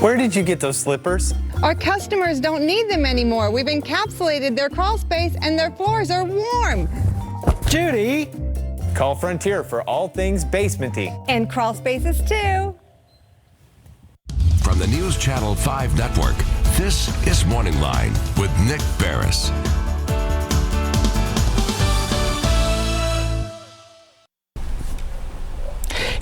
Where did you get those slippers? Our customers don't need them anymore. We've encapsulated their crawl space and their floors are warm. Judy! Call Frontier for all things basementy. And crawl spaces too. From the News Channel 5 Network, this is MorningLine with Nick Barris.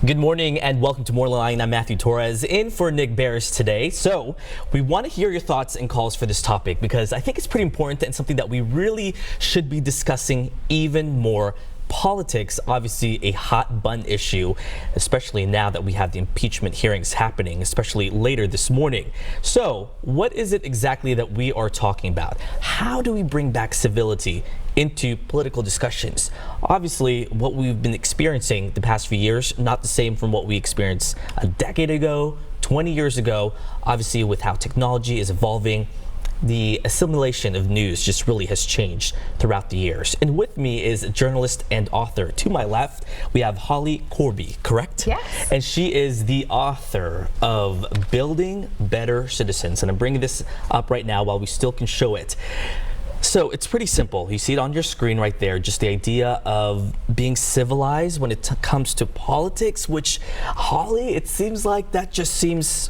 Good morning and welcome to MorningLine. I'm Matthew Torres in for Nick Barris today. So we want to hear your thoughts and calls for this topic because I think it's pretty important and something that we really should be discussing even more. Politics, obviously a hot button issue, especially now that we have the impeachment hearings happening, especially later this morning. So what is it exactly that we are talking about? How do we bring back civility into political discussions? Obviously, what we've been experiencing the past few years, not the same from what we experienced a decade ago, 20 years ago. Obviously, with how technology is evolving, the assimilation of news just really has changed throughout the years. And with me is a journalist and author. To my left, we have Holly Korbey, correct? Yes. And she is the author of Building Better Citizens. And I'm bringing this up right now while we still can show it. So it's pretty simple. You see it on your screen right there, just the idea of being civilized when it comes to politics, which, Holly, it seems like that just seems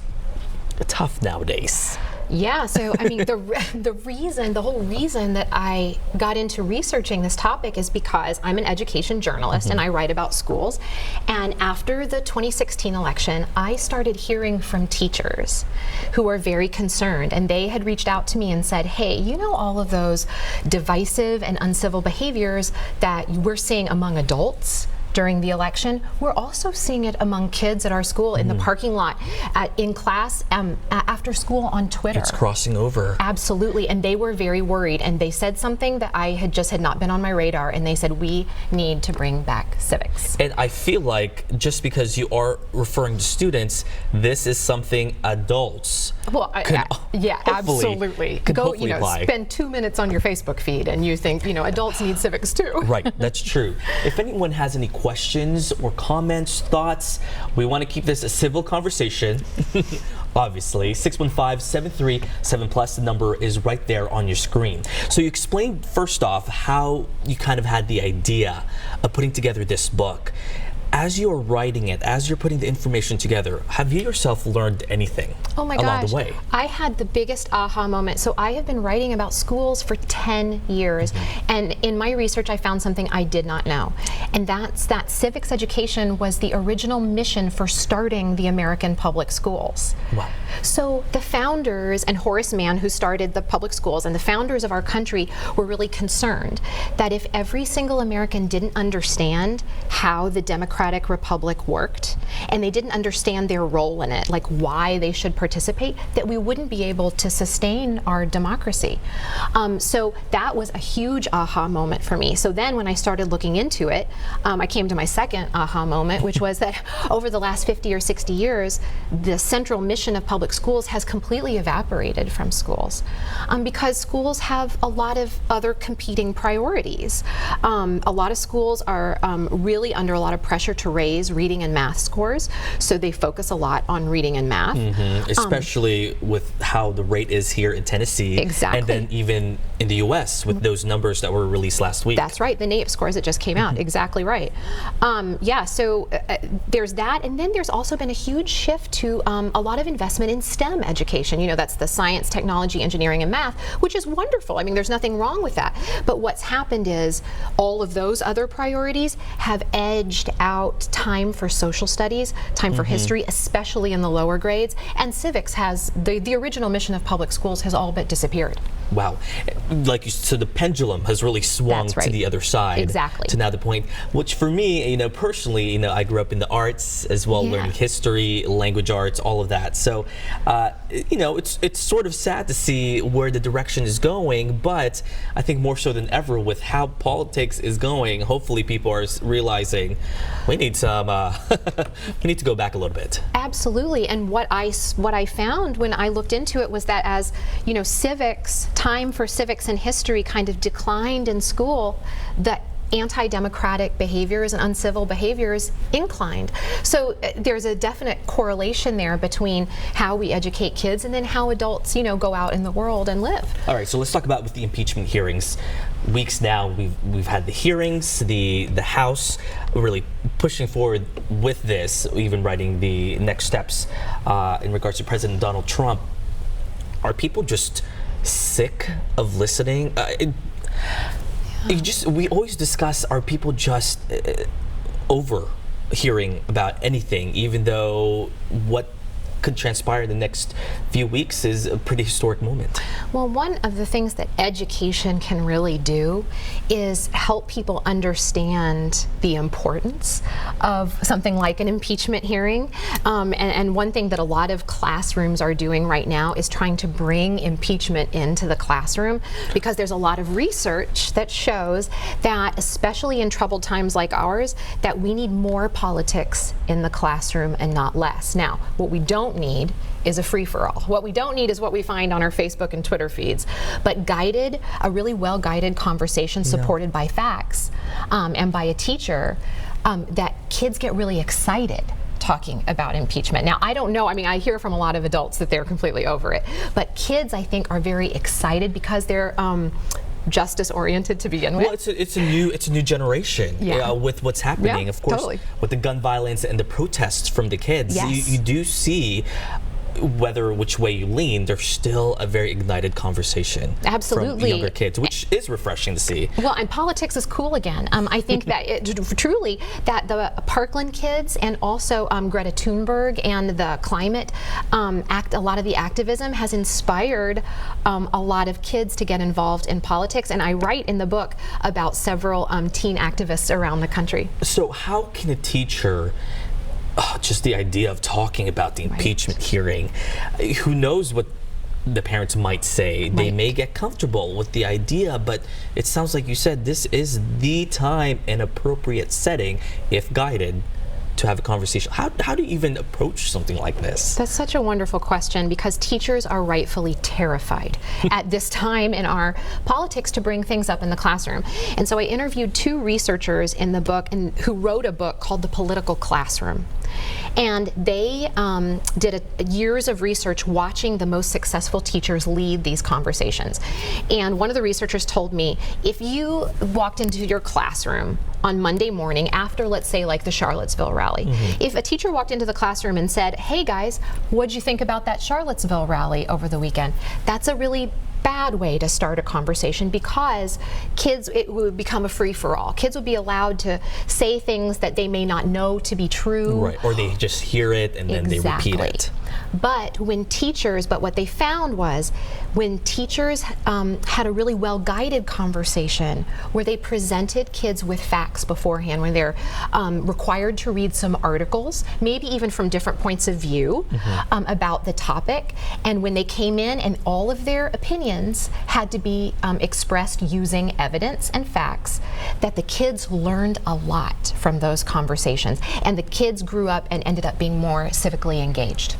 tough nowadays. Yeah, so I mean, the whole reason that I got into researching this topic is because I'm an education journalist and I write about schools. And after the 2016 election, I started hearing from teachers who were very concerned, and they had reached out to me and said, hey, you know, all of those divisive and uncivil behaviors that we're seeing among adults during the election, we're also seeing it among kids at our school, in the parking lot, in class, after school, on Twitter. It's crossing over. Absolutely, and they were very worried, and they said something that I had not been on my radar, and they said, we need to bring back civics. And I feel like just because you are referring to students, this is something adults yeah, absolutely. Go, spend 2 minutes on your Facebook feed and you think, adults need civics too. Right, that's true. If anyone has any questions or comments, thoughts, we want to keep this a civil conversation. Obviously, 615-737+, the number is right there on your screen. So you explained first off how you kind of had the idea of putting together this book. As you're writing it, as you're putting the information together, have you yourself learned anything along the way? I had the biggest aha moment. So I have been writing about schools for 10 years. And in my research, I found something I did not know. And that's that civics education was the original mission for starting the American public schools. Wow. So the founders, and Horace Mann, who started the public schools, and the founders of our country were really concerned that if every single American didn't understand how the democratic republic worked, and they didn't understand their role in it, like why they should participate, that we wouldn't be able to sustain our democracy. So that was a huge aha moment for me. So then when I started looking into it, I came to my second aha moment, which was that over the last 50 or 60 years, the central mission of public schools has completely evaporated from schools because schools have a lot of other competing priorities. A lot of schools are really under a lot of pressure to raise reading and math scores, so they focus a lot on reading and math. Especially with how the rate is here in Tennessee. Exactly. And then even in the U.S. with those numbers that were released last week. That's right, the NAEP scores that just came out. Exactly right. Yeah, so there's that, and then there's also been a huge shift to a lot of investment in STEM education. That's the science, technology, engineering, and math, which is wonderful. I mean, there's nothing wrong with that. But what's happened is all of those other priorities have edged out time for social studies, time for history, especially in the lower grades, and civics has, the original mission of public schools has all but disappeared. Wow. Like you said, the pendulum has really swung to the other side. Exactly. To now the point, which for me, personally, I grew up in the arts as well, learning history, language arts, all of that. So, it's sort of sad to see where the direction is going, but I think more so than ever with how politics is going, hopefully people are realizing we need some, we need to go back a little bit. Absolutely. And what I found when I looked into it was that as, civics, time for civics and history kind of declined in school, that anti-democratic behaviors and uncivil behaviors inclined. So there's a definite correlation there between how we educate kids and then how adults, go out in the world and live. All right, so let's talk about with the impeachment hearings. Weeks now, we've had the hearings, the House really pushing forward with this, even writing the next steps in regards to President Donald Trump. Are people just sick of listening? We always discuss, are people just over hearing about anything, even though what could transpire in the next few weeks is a pretty historic moment? Well, one of the things that education can really do is help people understand the importance of something like an impeachment hearing. And one thing that a lot of classrooms are doing right now is trying to bring impeachment into the classroom, because there's a lot of research that shows that, especially in troubled times like ours, that we need more politics in the classroom and not less. Now, what we don't need is a free-for-all. What we don't need is what we find on our Facebook and Twitter feeds, but a really well-guided conversation supported by facts and by a teacher, that kids get really excited talking about impeachment. Now, I don't know, I hear from a lot of adults that they're completely over it, but kids, I think, are very excited because they're justice-oriented to begin with. Well, it's a new generation with what's happening. Of course, totally. With the gun violence and the protests from the kids, you do see, whether which way you lean, there's still a very ignited conversation from the younger kids, which is refreshing to see. Well, and politics is cool again. I think that truly that the Parkland kids and also Greta Thunberg and the climate a lot of the activism has inspired a lot of kids to get involved in politics. And I write in the book about several teen activists around the country. So how can a teacher, just the idea of talking about the impeachment hearing, who knows what the parents might say? They may get comfortable with the idea, but it sounds like you said this is the time and appropriate setting, if guided, to have a conversation. How do you even approach something like this? That's such a wonderful question, because teachers are rightfully terrified at this time in our politics to bring things up in the classroom. And so I interviewed two researchers in the book who wrote a book called The Political Classroom. And they did years of research watching the most successful teachers lead these conversations. And one of the researchers told me, if you walked into your classroom on Monday morning after, let's say, like the Charlottesville rally, if a teacher walked into the classroom and said, "Hey guys, what'd you think about that Charlottesville rally over the weekend?" That's a really bad way to start a conversation, because it would become a free-for-all. Kids would be allowed to say things that they may not know to be true. Right, or they just hear it and then they repeat it. But what they found was, when teachers had a really well-guided conversation where they presented kids with facts beforehand, when they're required to read some articles, maybe even from different points of view about the topic, and when they came in and all of their opinions had to be expressed using evidence and facts, that the kids learned a lot from those conversations, and the kids grew up and ended up being more civically engaged.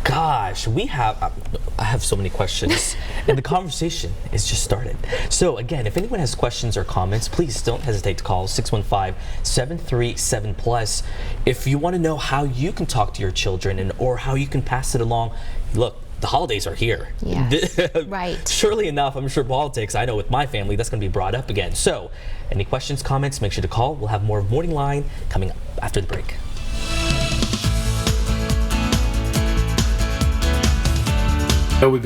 Gosh, I have so many questions, and the conversation is just started. So again, if anyone has questions or comments, please don't hesitate to call 615-737+. If you want to know how you can talk to your children or how you can pass it along, look, the holidays are here. Yes, right. Surely enough, I'm sure politics, I know with my family, that's going to be brought up again. So any questions, comments, make sure to call. We'll have more of Morning Line coming up after the break.